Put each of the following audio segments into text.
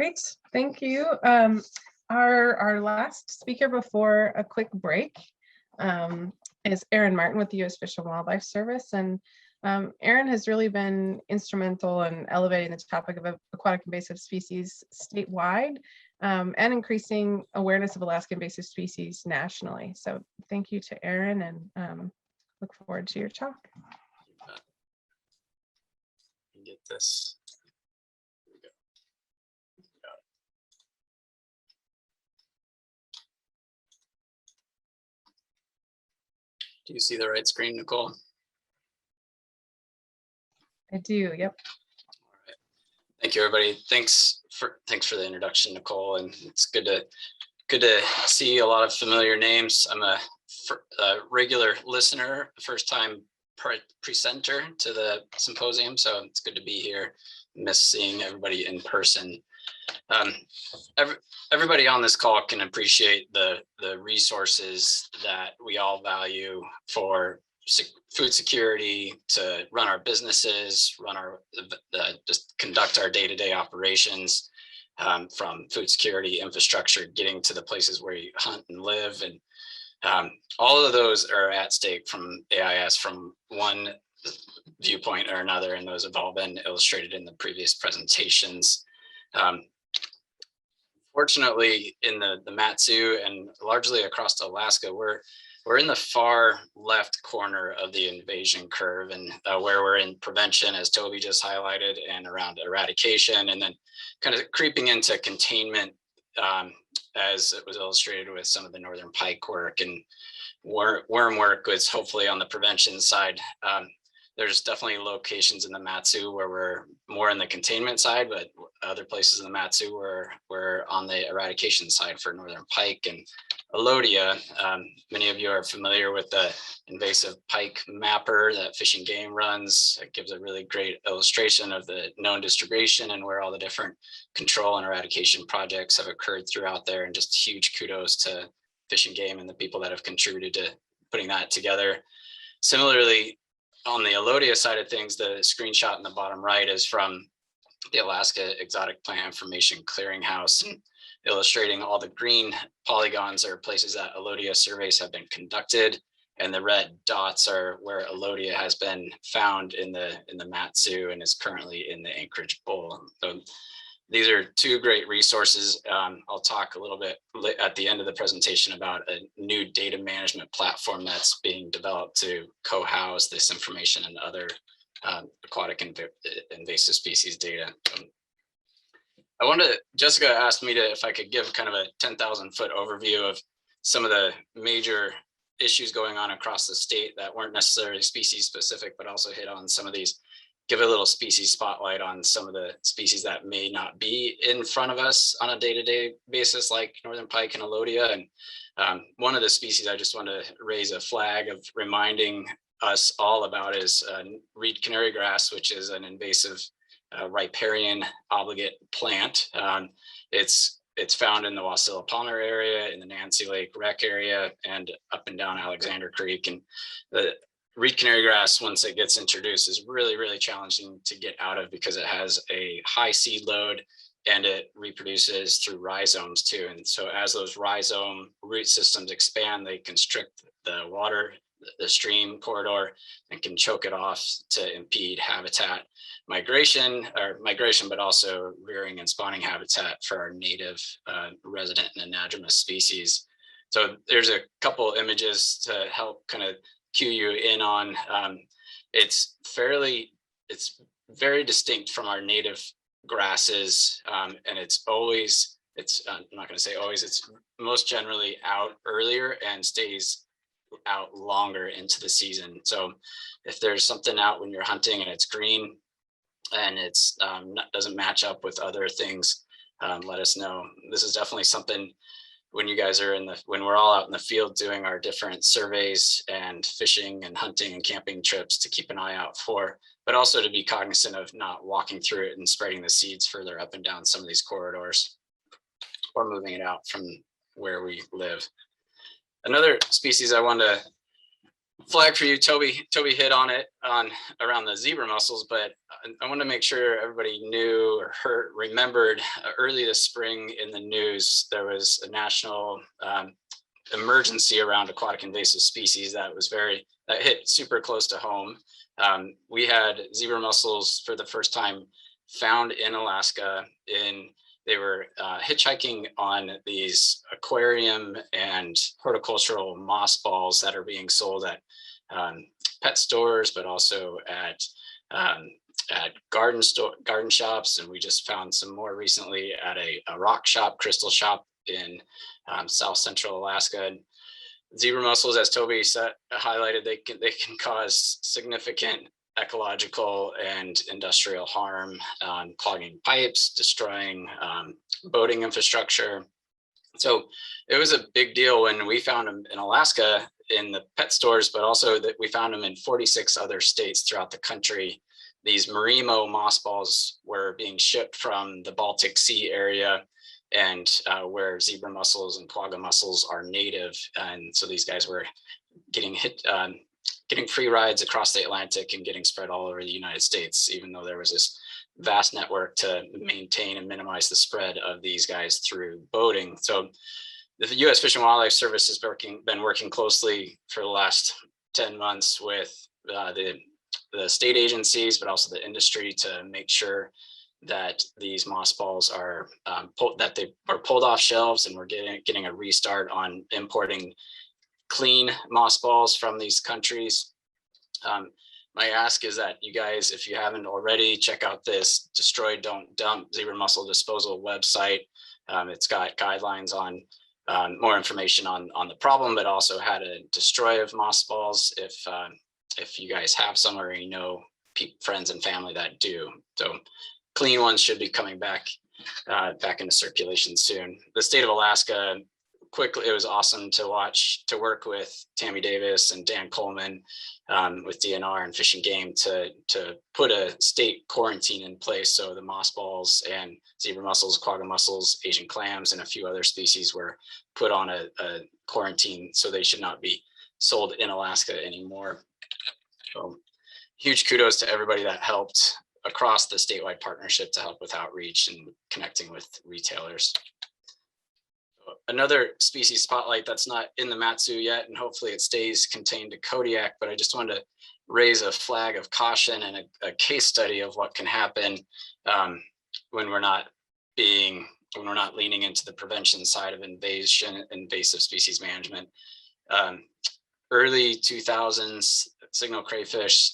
Great, thank you. Our last speaker before a quick break is Aaron Martin with the U.S. Fish and Wildlife Service. And Aaron has really been instrumental in elevating the topic of aquatic invasive species statewide and increasing awareness of Alaska invasive species nationally. So thank you to Aaron, and look forward to your talk. Get this. Do you see the right screen, Nicole? I do, yep. All right. Thank you, everybody. Thanks for the introduction, Nicole. And it's good to see a lot of familiar names. I'm a regular listener, first time presenter to the symposium, so it's good to be here. Miss seeing everybody in person. Everybody on this call can appreciate the resources that we all value for food security, to run our businesses, just conduct our day-to-day operations, from food security, infrastructure, getting to the places where you hunt and live. And all of those are at stake from AIS from one viewpoint or another, and those have all been illustrated in the previous presentations. Fortunately, in the Mat-Su and largely across Alaska, we're in the far left corner of the invasion curve, and where we're in prevention, as Toby just highlighted, and around eradication, and then kind of creeping into containment, as it was illustrated with some of the northern pike work and worm work was hopefully on the prevention side. There's definitely locations in the Mat-Su where we're more in the containment side, but other places in the Mat-Su where we're on the eradication side for northern pike and Alodia. Many of you are familiar with the invasive pike mapper that Fish and Game runs. It gives a really great illustration of the known distribution and where all the different control and eradication projects have occurred throughout there. And just huge kudos to Fish and Game and the people that have contributed to putting that together. Similarly, on the Alodia side of things, the screenshot in the bottom right is from the Alaska Exotic Plant Information Clearinghouse, and illustrating all the green polygons are places that Alodia surveys have been conducted, and the red dots are where Alodia has been found in the Mat-Su and is currently in the Anchorage Bowl. So these are two great resources. I'll talk a little bit at the end of the presentation about a new data management platform that's being developed to co-house this information and other aquatic invasive species data. Jessica asked me if I could give kind of a 10,000 foot overview of some of the major issues going on across the state that weren't necessarily species specific, but also hit on some of these, give a little species spotlight on some of the species that may not be in front of us on a day-to-day basis, like northern pike and Alodia. And one of the species I just want to raise a flag of reminding us all about is reed canary grass, which is an invasive riparian obligate plant. It's found in the Wasilla Palmer area, in the Nancy Lake Wreck area, and up and down Alexander Creek. And the reed canary grass, once it gets introduced, is really, really challenging to get out of because it has a high seed load and it reproduces through rhizomes too. And so as those rhizome root systems expand, they constrict the water, the stream corridor, and can choke it off to impede habitat migration, but also rearing and spawning habitat for our native resident and anadromous species. So there's a couple images to help kind of cue you in on. It's very distinct from our native grasses, and it's I'm not going to say always, it's most generally out earlier and stays out longer into the season. So if there's something out when you're hunting and it's green and it's doesn't match up with other things, let us know. This is definitely something when you guys are when we're all out in the field doing our different surveys and fishing and hunting and camping trips, to keep an eye out for, but also to be cognizant of not walking through it and spreading the seeds further up and down some of these corridors or moving it out from where we live. Another species I want to flag for you. Toby hit on it around the zebra mussels, but I want to make sure everybody knew or remembered early this spring in the news, there was a national emergency around aquatic invasive species that hit super close to home. We had zebra mussels for the first time found in Alaska. They were hitchhiking on these aquarium and horticultural moss balls that are being sold at pet stores, but also at garden shops. And we just found some more recently at a rock shop, crystal shop in South Central Alaska. And zebra mussels, as Toby highlighted, they can cause significant ecological and industrial harm, clogging pipes, destroying boating infrastructure. So it was a big deal when we found them in Alaska in the pet stores, but also that we found them in 46 other states throughout the country. These Marimo moss balls were being shipped from the Baltic Sea area, and where zebra mussels and quagga mussels are native. And so these guys were getting free rides across the Atlantic and getting spread all over the United States, even though there was this vast network to maintain and minimize the spread of these guys through boating. So the U.S. Fish and Wildlife Service has been working closely for the last 10 months with the state agencies, but also the industry, to make sure that these moss balls are pulled off shelves, and we're getting a restart on importing clean moss balls from these countries. My ask is that you guys, if you haven't already, check out this Destroy Don't Dump zebra mussel disposal website. It's got guidelines on more information on the problem, but also how to destroy of moss balls if you guys have some, or you know friends and family that do. So clean ones should be coming back into circulation soon. The state of Alaska, quickly, it was awesome to work with Tammy Davis and Dan Coleman with DNR and Fish and Game to put a state quarantine in place. So the moss balls and zebra mussels, quagga mussels, Asian clams, and a few other species were put on a quarantine, so they should not be sold in Alaska anymore. So huge kudos to everybody that helped across the statewide partnership to help with outreach and connecting with retailers. Another species spotlight that's not in the Mat-Su yet, and hopefully it stays contained to Kodiak, but I just wanted to raise a flag of caution and a case study of what can happen when we're not leaning into the prevention side of invasive species management. Early 2000s, signal crayfish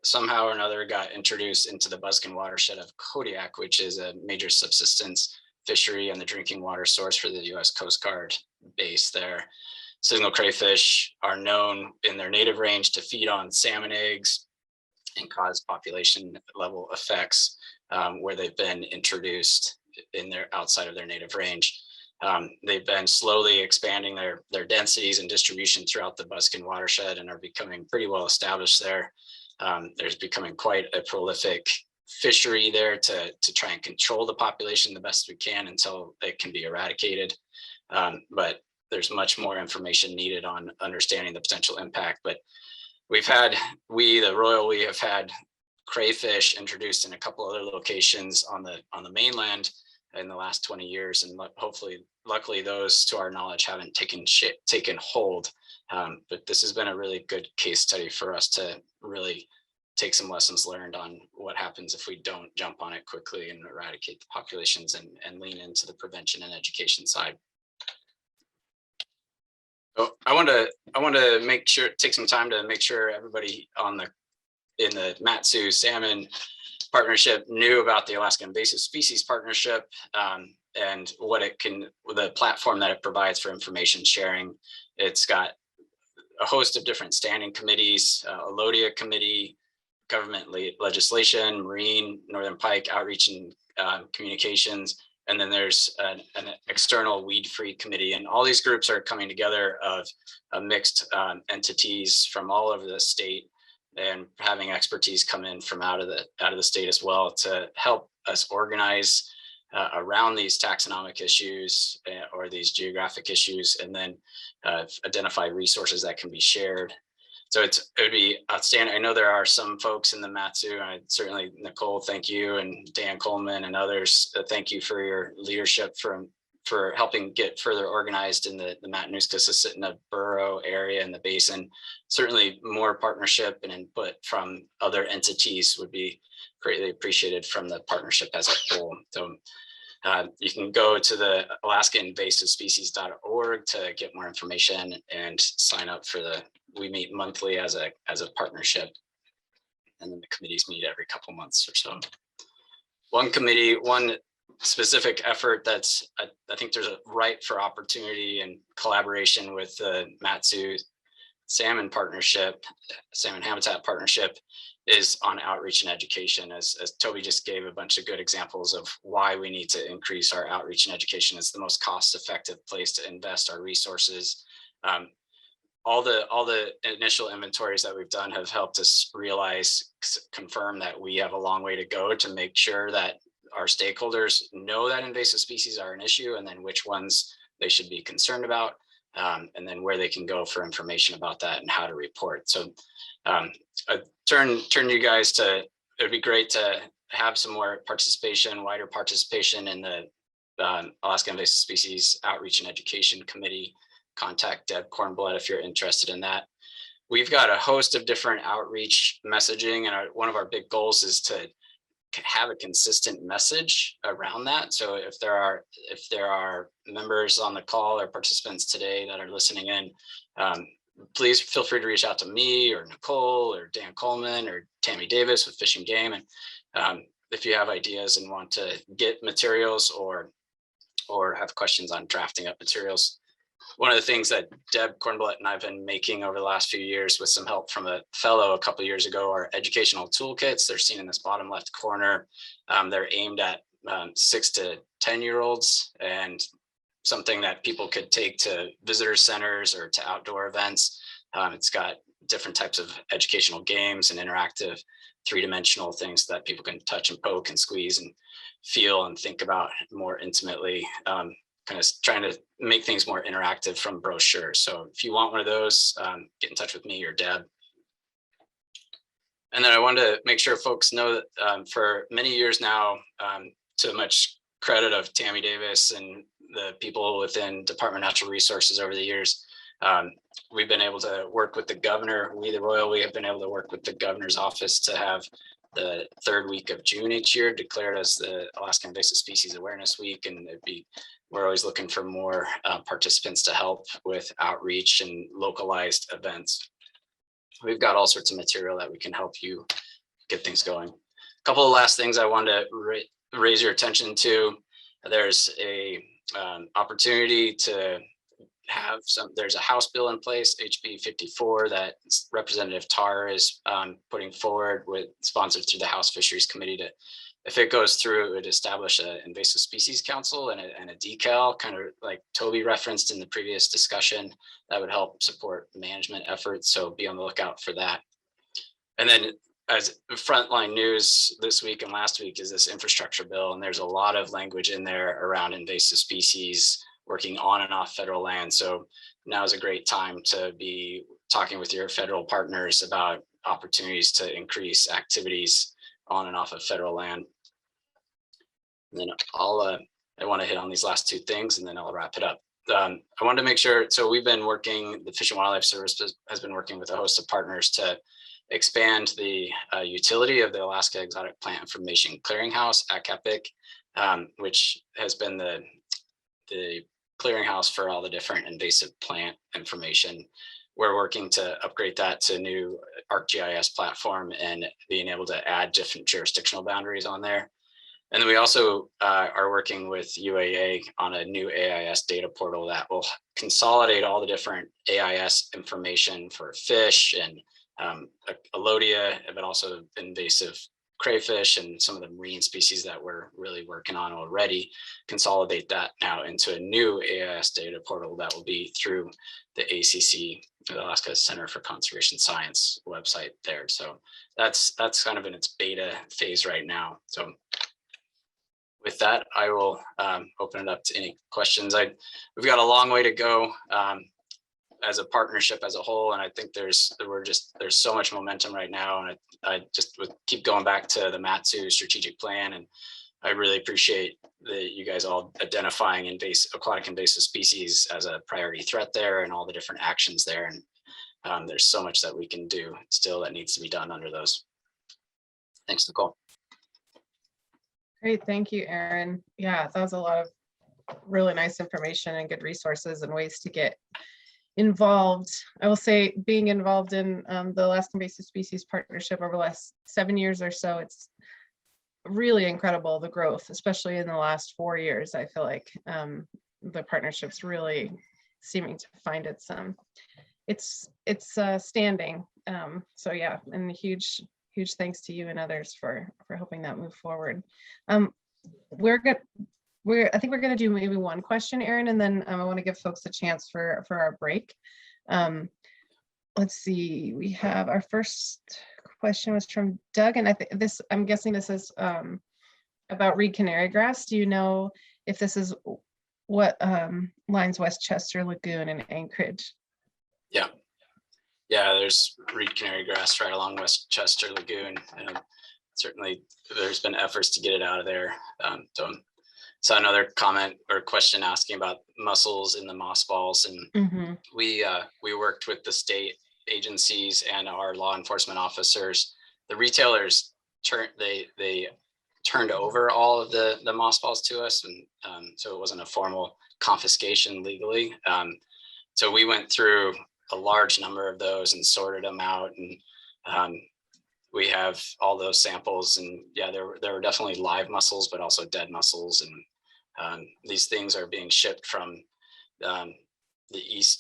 somehow or another got introduced into the Buskin watershed of Kodiak, which is a major subsistence fishery and the drinking water source for the U.S. Coast Guard base there. Signal crayfish are known in their native range to feed on salmon eggs and cause population level effects where they've been introduced outside of their native range. They've been slowly expanding their densities and distribution throughout the Buskin watershed and are becoming pretty well established there. There's becoming quite a prolific fishery there to try and control the population the best we can until it can be eradicated. But there's much more information needed on understanding the potential impact. But the Royal, we have had crayfish introduced in a couple other locations on the mainland in the last 20 years. And luckily those, to our knowledge, haven't taken hold. But this has been a really good case study for us to really take some lessons learned on what happens if we don't jump on it quickly and eradicate the populations and lean into the prevention and education side. So I want to take some time to make sure everybody in the Mat-Su Salmon Partnership knew about the Alaska Invasive Species Partnership and the platform that it provides for information sharing. It's got a host of different standing committees, a LODIA committee, government legislation, marine, northern pike, outreach and communications. And then there's an external weed-free committee. And all these groups are coming together of mixed entities from all over the state and having expertise come in from out of the state as well to help us organize around these taxonomic issues or these geographic issues, and then identify resources that can be shared. So it would be outstanding. I know there are some folks in the Mat-Su, and certainly Nicole, thank you, and Dan Coleman and others, thank you for your leadership for helping get further organized in the Matanuska-Susitna Borough area and the Basin. Certainly more partnership and input from other entities would be greatly appreciated from the partnership as a whole. So you can go to the alaskainvasivespecies.org to get more information and sign up for we meet monthly as a partnership, and then the committees meet every couple months or so. One specific effort that's I think there's a right for opportunity and collaboration with the Mat-Su Salmon Habitat Partnership is on outreach and education. As Toby just gave a bunch of good examples of why we need to increase our outreach and education. It's the most cost-effective place to invest our resources. All the initial inventories that we've done have helped us confirm that we have a long way to go to make sure that our stakeholders know that invasive species are an issue, and then which ones they should be concerned about, and then where they can go for information about that and how to report. So I turn you guys to, it'd be great to have some more participation, wider participation in the Alaska Invasive Species Outreach and Education Committee. Contact Deb Kornblatt if you're interested in that. We've got a host of different outreach messaging, and one of our big goals is to have a consistent message around that. So if there are members on the call or participants today that are listening in, please feel free to reach out to me or Nicole or Dan Coleman or Tammy Davis with Fish and Game. And if you have ideas and want to get materials or have questions on drafting up materials. One of the things that Deb Kornblatt and I've been making over the last few years with some help from a fellow a couple of years ago are educational toolkits. They're seen in this bottom left corner. They're aimed at 6 to 10-year-olds and something that people could take to visitor centers or to outdoor events. It's got different types of educational games and interactive 3-dimensional things that people can touch and poke and squeeze and feel and think about more intimately. Kind of trying to make things more interactive from brochures. So if you want one of those, get in touch with me or Deb. And then I wanted to make sure folks know that for many years now, to much credit of Tammy Davis and the people within Department of Natural Resources over the years, we've been able to work with the governor. We, the Royal, we have been able to work with the governor's office to have the 3rd week of June each year declared as the Alaska Invasive Species Awareness Week. And we're always looking for more participants to help with outreach and localized events. We've got all sorts of material that we can help you get things going. A couple of last things I wanted to raise your attention to. There's a opportunity to have there's a House bill in place, HB 54, that Representative Tarr is putting forward, sponsored through the House Fisheries Committee. To, if it goes through, it would establish an invasive species council and a decal, kind of like Toby referenced in the previous discussion, that would help support management efforts. So be on the lookout for that. And then as frontline news this week and last week is this infrastructure bill, and there's a lot of language in there around invasive species working on and off federal land. So now is a great time to be talking with your federal partners about opportunities to increase activities on and off of federal land. And then I want to hit on these last 2 things and then I'll wrap it up. I wanted to make sure, so we've been working, the Fish and Wildlife Service has been working with a host of partners to expand the utility of the Alaska Exotic Plant Information Clearinghouse, ACAPIC, which has been the clearinghouse for all the different invasive plant information. We're working to upgrade that to a new ArcGIS platform and being able to add different jurisdictional boundaries on there. And then we also are working with UAA on a new AIS data portal that will consolidate all the different AIS information for fish and Alodia, but also invasive crayfish and some of the marine species that we're really working on already, consolidate that now into a new AIS data portal that will be through the ACC, the Alaska Center for Conservation Science website there. So that's kind of in its beta phase right now. So with that, I will open it up to any questions. We've got a long way to go. as a partnership as a whole. And I think there's so much momentum right now. And I just would keep going back to the Mat-Su strategic plan. And I really appreciate you guys all identifying aquatic invasive species as a priority threat there and all the different actions there. And there's so much that we can do still that needs to be done under those. Thanks, Nicole. Great, thank you, Aaron. Yeah, that was a lot of really nice information and good resources and ways to get involved. I will say being involved in the Alaska Invasive Species Partnership over the last 7 years or so, it's really incredible, the growth, especially in the last 4 years. I feel like the partnership's really seeming to find it's standing. So yeah, and huge thanks to you and others for helping that move forward. I think we're going to do maybe one question, Aaron, and then I want to give folks a chance for our break. Let's see, we have our first question was from Doug, and I'm guessing this is about reed canary grass. Do you know if this is what lines Westchester Lagoon and Anchorage? Yeah, there's reed canary grass right along Westchester Lagoon, and certainly there's been efforts to get it out of there. So another comment or question asking about mussels in the moss balls, and we worked with the state agencies and our law enforcement officers. The retailers turned over all of the moss balls to us, and so it wasn't a formal confiscation legally. So we went through a large number of those and sorted them out, and we have all those samples. And yeah, there were definitely live mussels, but also dead mussels, and these things are being shipped from the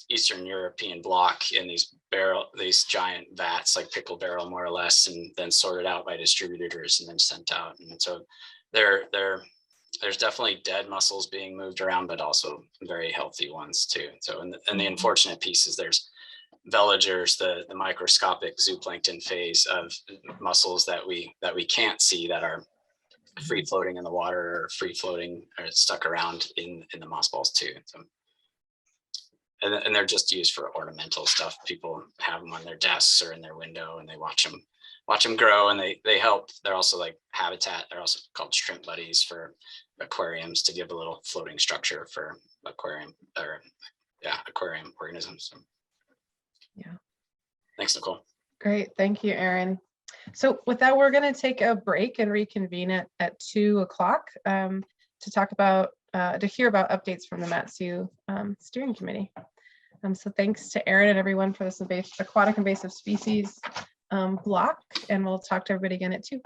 Eastern European bloc in these giant vats, like pickle barrel more or less, and then sorted out by distributors and then sent out. And so there's definitely dead mussels being moved around, but also very healthy ones too. So and the unfortunate piece is there's veligers, the microscopic zooplankton phase of mussels that we can't see, that are free floating in the water or free floating or stuck around in the moss balls too. So, and they're just used for ornamental stuff. People have them on their desks or in their window, and they watch them grow, and they help. They're also like habitat. They're also called shrimp buddies for aquariums, to give a little floating structure for aquarium organisms. So, yeah. Thanks, Nicole. Great, thank you, Aaron. So with that, we're going to take a break and reconvene at 2 o'clock to talk about, to hear about updates from the Mat-Su steering committee. So thanks to Aaron and everyone for this aquatic invasive species block, and we'll talk to everybody again at 2.